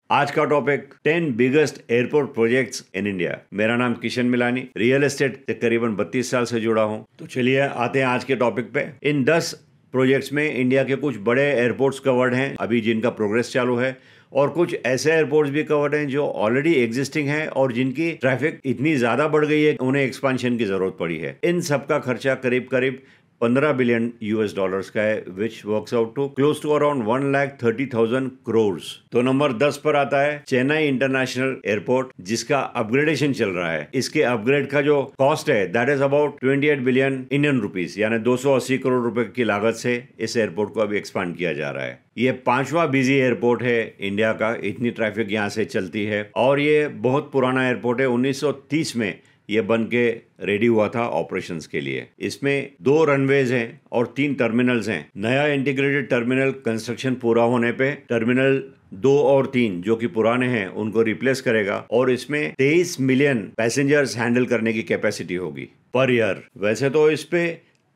आज का topic 10 biggest airport projects in India. मेरा नाम किशन मिलानी, रियल एस्टेट से करीबन 32 साल से जुड़ा हूं। तो चलिए आते हैं आज के टॉपिक पे। इन 10 प्रोजेक्ट्स में इंडिया के कुछ बड़े एयरपोर्ट्स कवर्ड हैं अभी जिनका प्रोग्रेस चालू है, और कुछ ऐसे एयरपोर्ट्स भी कवर्ड हैं जो ऑलरेडी एग्जिस्टिंग हैं और जिनकी ट्रैफिक इतनी ज्यादा बढ़ गई है उन्हें एक्सपेंशन की जरूरत पड़ी है। इन सबका खर्चा करीब करीब 15 बिलियन यूएस डॉलर्स का है, which works out to close to around 1,30,000 crore. तो नंबर 10 पर आता है चेन्नई इंटरनेशनल एयरपोर्ट, जिसका अपग्रेडेशन चल रहा है। इसके अपग्रेड का जो कॉस्ट है that is about 28 billion Indian rupees, यानी 280 करोड़ रुपए की लागत से इस एयरपोर्ट को अभी एक्सपांड किया जा रहा है। ये 5वां बिजी एयरपोर्ट है इंडिया का, इतनी ट्रैफिक यहाँ से चलती है, और ये बहुत पुराना एयरपोर्ट है। 1930 में ये बन के रेडी हुआ था ऑपरेशंस के लिए। इसमें 2 रनवेज हैं और 3 टर्मिनल्स हैं। नया इंटीग्रेटेड टर्मिनल कंस्ट्रक्शन पूरा होने पे टर्मिनल 2 और 3 जो कि पुराने हैं उनको रिप्लेस करेगा, और इसमें 23 मिलियन पैसेंजर्स हैंडल करने की कैपेसिटी होगी पर ईयर। वैसे तो इस पे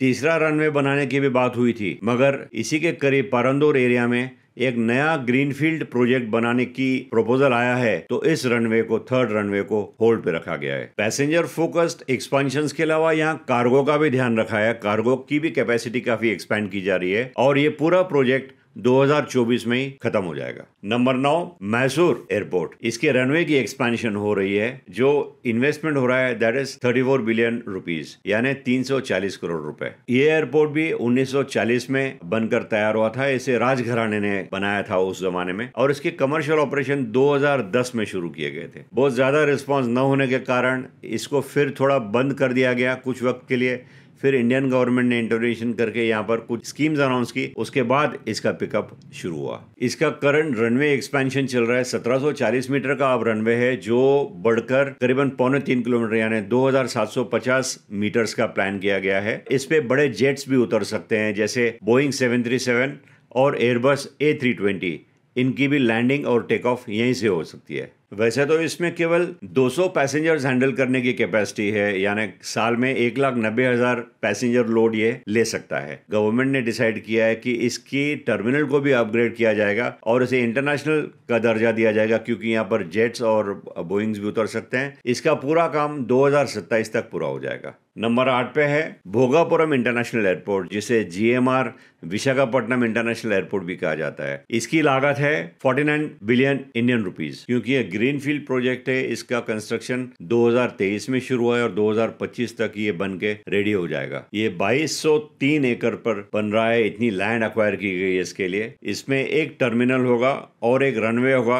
तीसरा रनवे बनाने की भी बात हुई थी, मगर इसी के करीब परंदूर एरिया में एक नया ग्रीनफील्ड प्रोजेक्ट बनाने की प्रपोजल आया है, तो इस रनवे को, थर्ड रनवे को होल्ड पे रखा गया है। पैसेंजर फोकस्ड एक्सपेंशंस के अलावा यहाँ कार्गो का भी ध्यान रखा है। कार्गो की भी कैपेसिटी काफी एक्सपैंड की जा रही है, और ये पूरा प्रोजेक्ट 2024 में ही खत्म हो जाएगा। Number 9 Mysore airport. इसके रनवे की एक्सपेंशन हो रही है। जो इन्वेस्टमेंट हो रहा है दैट इज 34 बिलियन रुपीस, यानी 340 करोड़ रुपए। ये एयरपोर्ट भी 1940 में बनकर तैयार हुआ था। इसे राजघराने ने बनाया था उस जमाने में, और इसके कमर्शियल ऑपरेशन 2010 में शुरू किए गए थे। बहुत ज्यादा रिस्पॉन्स न होने के कारण इसको फिर थोड़ा बंद कर दिया गया कुछ वक्त के लिए। फिर इंडियन गवर्नमेंट ने इंटरवेंशन करके यहाँ पर कुछ स्कीम्स अनाउंस की, उसके बाद इसका पिकअप शुरू हुआ। इसका करंट रनवे एक्सपेंशन चल रहा है। 1740 मीटर का अब रनवे है, जो बढ़कर करीबन 2.25 किलोमीटर यानी 2750 मीटर्स का प्लान किया गया है। इस पे बड़े जेट्स भी उतर सकते हैं, जैसे बोइंग 737 और एयरबस A320। इनकी भी लैंडिंग और टेक ऑफ यहीं से हो सकती है। वैसे तो इसमें केवल 200 पैसेंजर्स हैंडल करने की कैपेसिटी है, यानी साल में 1,90,000 पैसेंजर लोड ये ले सकता है। गवर्नमेंट ने डिसाइड किया है कि इसकी टर्मिनल को भी अपग्रेड किया जाएगा और इसे इंटरनेशनल का दर्जा दिया जाएगा, क्योंकि यहाँ पर जेट्स और बोइंग्स भी उतर सकते हैं। इसका पूरा काम 2027 तक पूरा हो जाएगा। नंबर 8 पे है भोगापुरम इंटरनेशनल एयरपोर्ट, जिसे GMR विशाखापट्टनम इंटरनेशनल एयरपोर्ट भी कहा जाता है। इसकी लागत है 49 बिलियन इंडियन रुपीस। क्योंकि ये ग्रीनफील्ड प्रोजेक्ट है, इसका कंस्ट्रक्शन 2023 में शुरू हुआ है और 2025 तक ये बन के रेडी हो जाएगा। ये 2203 एकड़ पर बन रहा है। इतनी लैंड अक्वायर की गई है इसके लिए। इसमें एक टर्मिनल होगा और एक रनवे होगा।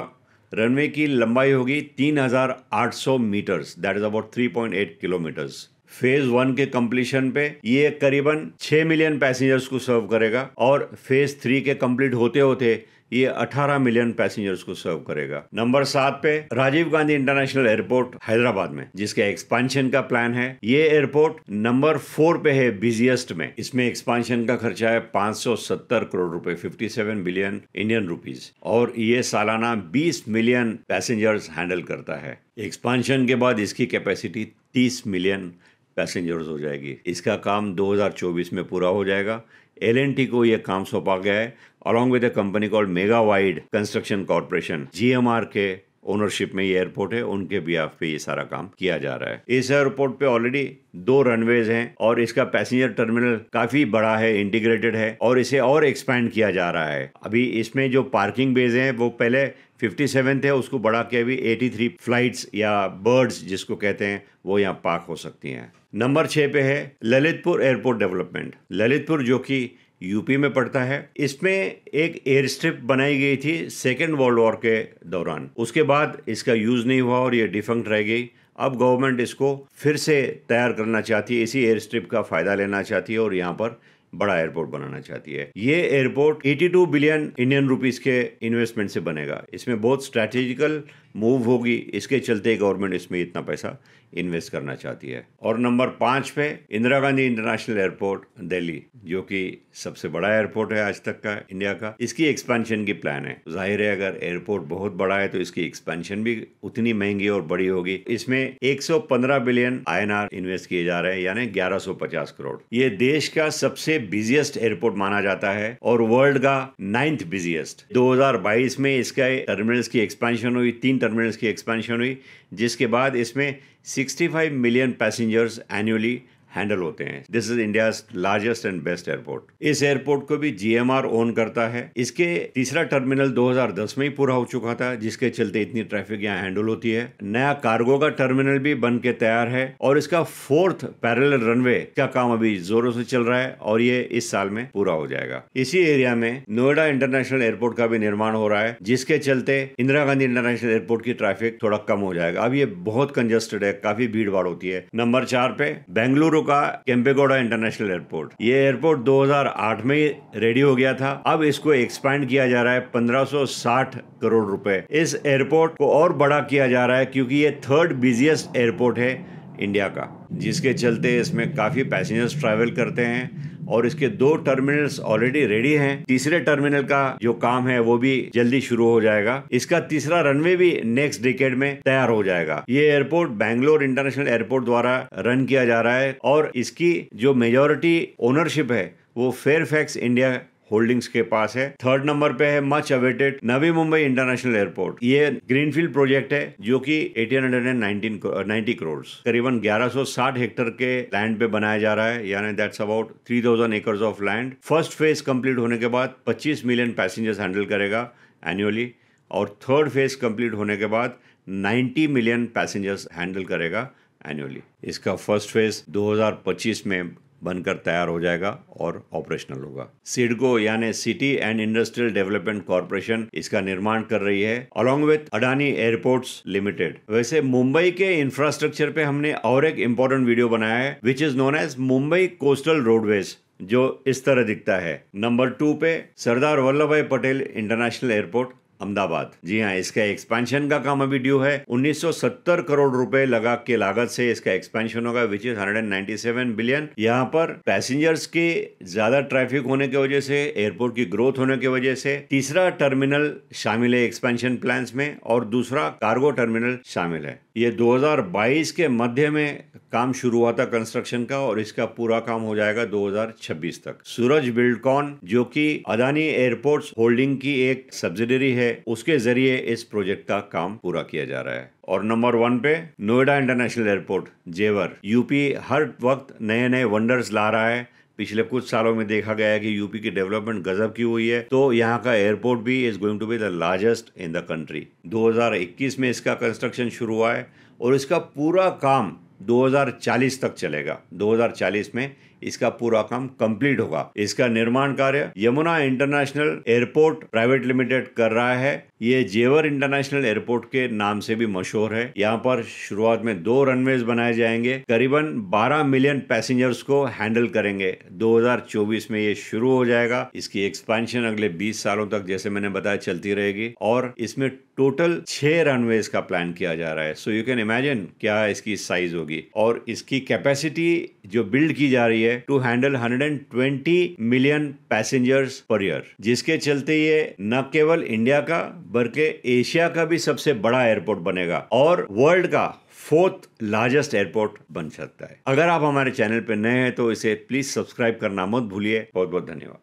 रनवे की लंबाई होगी 3800 metres, that is about 3.8 kilometres. Phase 1 के कंप्लीशन पे ये करीबन 6 मिलियन पैसेंजर्स को सर्व करेगा, और फेज 3 के कंप्लीट होते होते ये 18 मिलियन पैसेंजर्स को सर्व करेगा। नंबर 7 पे राजीव गांधी इंटरनेशनल एयरपोर्ट हैदराबाद में, जिसके एक्सपेंशन का प्लान है। ये एयरपोर्ट नंबर 4 पे है बिजिएस्ट में। इसमें एक्सपेंशन का खर्चा है 570 करोड़ रुपए, 57 बिलियन इंडियन रुपीस, और ये सालाना 20 मिलियन पैसेंजर्स हैंडल करता है। एक्सपेंशन के बाद इसकी कैपेसिटी 30 मिलियन पैसेंजर्स हो जाएगी। इसका काम 2024 में पूरा हो जाएगा। L&T को यह काम सौंपा गया है, along with A company called mega wide construction corporation. GMR के ओनरशिप में ये एयरपोर्ट है, उनके बिहाफ पे ये सारा काम किया जा रहा है। इस एयरपोर्ट पे ऑलरेडी 2 रनवेज हैं, और इसका पैसेंजर टर्मिनल काफी बड़ा है, इंटीग्रेटेड है, और इसे और एक्सपैंड किया जा रहा है। अभी इसमें जो पार्किंग बेज हैं वो पहले 57 थे, उसको बढ़ा के अभी 83 फ्लाइट्स या बर्ड्स जिसको कहते हैं वो यहाँ पार्क हो सकती हैं। नंबर 6 पे है ललितपुर एयरपोर्ट डेवलपमेंट। ललितपुर जो कि यूपी में पड़ता है। इसमें एक एयर स्ट्रिप बनाई गई थी सेकेंड वर्ल्ड वॉर के दौरान। उसके बाद इसका यूज नहीं हुआ और ये डिफंक्ट रह गई। अब गवर्नमेंट इसको फिर से तैयार करना चाहती है, इसी एयर स्ट्रिप का फायदा लेना चाहती है और यहाँ पर बड़ा एयरपोर्ट बनाना चाहती है। ये एयरपोर्ट 82 बिलियन इंडियन रुपीस के इन्वेस्टमेंट से बनेगा। इसमें बहुत स्ट्रैटेजिकल मूव होगी, इसके चलते गवर्नमेंट इसमें इतना पैसा इन्वेस्ट करना चाहती है। और नंबर 5 पे इंदिरा गांधी इंटरनेशनल एयरपोर्ट दिल्ली, जो कि सबसे बड़ा एयरपोर्ट है आज तक का इंडिया का। इसकी एक्सपेंशन की प्लान है। जाहिर है अगर एयरपोर्ट बहुत बड़ा है तो इसकी एक्सपेंशन भी उतनी महंगी और बड़ी होगी। इसमें 115 बिलियन INR इन्वेस्ट किए जा रहे हैं, यानी 1150 करोड़। ये देश का सबसे बिजिएस्ट एयरपोर्ट माना जाता है और वर्ल्ड का 9th बिजिएस्ट। 2022 में इसका टर्मिनल्स की एक्सपेंशन हुई, 3 टर्मिनल्स की एक्सपेंशन हुई, जिसके बाद इसमें 65 मिलियन पैसेंजर्स एनुअली हैंडल होते हैं। This is India's largest and best airport. इस एयरपोर्ट को भी जीएमआर ओन करता है। इसके तीसरा टर्मिनल 2010 में ही पूरा हो चुका था, जिसके चलते इतनी ट्रैफिक यहाँ हैंडल होती है। नया कार्गो का टर्मिनल भी बन के तैयार है और इसका 4th पैरेलल रनवे का काम अभी जोरों से चल रहा है और ये इस साल में पूरा हो जाएगा। इसी एरिया में नोएडा इंटरनेशनल एयरपोर्ट का भी निर्माण हो रहा है, जिसके चलते इंदिरा गांधी इंटरनेशनल एयरपोर्ट की ट्रैफिक थोड़ा कम हो जाएगा। अब ये बहुत कंजस्टेड है, काफी भीड़ भाड़ होती है। नंबर 4 पे बेंगलुरु का केम्पेगौड़ा इंटरनेशनल एयरपोर्ट। ये एयरपोर्ट 2008 में ही रेडी हो गया था। अब इसको एक्सपैंड किया जा रहा है 1560 करोड़ रुपए। इस एयरपोर्ट को और बड़ा किया जा रहा है क्योंकि ये 3rd बिजिएस्ट एयरपोर्ट है इंडिया का, जिसके चलते इसमें काफी पैसेंजर्स ट्रैवल करते हैं और इसके 2 टर्मिनल्स ऑलरेडी रेडी हैं। तीसरे टर्मिनल का जो काम है वो भी जल्दी शुरू हो जाएगा। इसका तीसरा रनवे भी नेक्स्ट डिकेड में तैयार हो जाएगा। ये एयरपोर्ट बैंगलोर इंटरनेशनल एयरपोर्ट द्वारा रन किया जा रहा है और इसकी जो मेजॉरिटी ओनरशिप है वो फेयरफैक्स इंडिया होल्डिंग्स के पास है। 3rd नंबर पे है much awaited Navi Mumbai international airport. ये ग्रीनफील्ड प्रोजेक्ट है जो कि 1890 करोड़ करीबन 1160 हेक्टेयर के लैंड पे बनाया जा रहा है, यानी that's about 3000 acres of land. First phase complete होने के बाद 25 मिलियन पैसेंजर्स हैंडल करेगा एनुअली और 3rd फेज कंप्लीट होने के बाद 90 मिलियन पैसेंजर्स हैंडल करेगा एनुअली। इसका फर्स्ट फेज 2025 में बनकर तैयार हो जाएगा और ऑपरेशनल होगा। सिडको यानी city and industrial development corporation इसका निर्माण कर रही है along with Adani airports limited. वैसे मुंबई के इंफ्रास्ट्रक्चर पे हमने और एक इंपॉर्टेंट वीडियो बनाया है which is known as Mumbai coastal roadways, जो इस तरह दिखता है। नंबर 2 पे सरदार वल्लभ भाई पटेल इंटरनेशनल एयरपोर्ट अहमदाबाद। जी हाँ, इसका एक्सपेंशन का काम अभी ड्यू है। 1970 करोड़ रुपए लगा के लागत से इसका एक्सपेंशन होगा विच इज 197 बिलियन। यहाँ पर पैसेंजर्स की ज्यादा ट्रैफिक होने की वजह से, एयरपोर्ट की ग्रोथ होने की वजह से तीसरा टर्मिनल शामिल है एक्सपेंशन प्लान्स में और दूसरा कार्गो टर्मिनल शामिल है। ये 2022 के मध्य में काम शुरू हुआ था कंस्ट्रक्शन का और इसका पूरा काम हो जाएगा 2026 तक। सूरज बिल्डकॉन जो कि अदानी एयरपोर्ट्स होल्डिंग की एक सब्सिडियरी है, उसके जरिए इस प्रोजेक्ट का काम पूरा किया जा रहा है। और नंबर 1 पे नोएडा इंटरनेशनल एयरपोर्ट जेवर। यूपी हर वक्त नए नए वंडर्स ला रहा है। पिछले कुछ सालों में देखा गया है कि यूपी की डेवलपमेंट गजब की हुई है, तो यहाँ का एयरपोर्ट भी is going to be the largest in the country. 2021 में इसका कंस्ट्रक्शन शुरू हुआ है और इसका पूरा काम 2040 तक चलेगा। 2040 में इसका पूरा काम कंप्लीट होगा। इसका निर्माण कार्य Yamuna international airport private limited कर रहा है। ये जेवर इंटरनेशनल एयरपोर्ट के नाम से भी मशहूर है। यहाँ पर शुरुआत में 2 रनवेज बनाए जाएंगे, करीबन 12 मिलियन पैसेंजर्स को हैंडल करेंगे। 2024 में ये शुरू हो जाएगा। इसकी एक्सपेंशन अगले 20 सालों तक जैसे मैंने बताया चलती रहेगी और इसमें टोटल 6 रनवेज का प्लान किया जा रहा है। सो यू कैन इमेजिन क्या इसकी साइज होगी और इसकी कैपेसिटी जो बिल्ड की जा रही है to handle 120 million passengers per year, जिसके चलते ये न केवल इंडिया का बल्कि एशिया का भी सबसे बड़ा एयरपोर्ट बनेगा और वर्ल्ड का 4th लार्जेस्ट एयरपोर्ट बन सकता है। अगर आप हमारे चैनल पर नए हैं तो इसे प्लीज सब्सक्राइब करना मत भूलिए। बहुत बहुत धन्यवाद।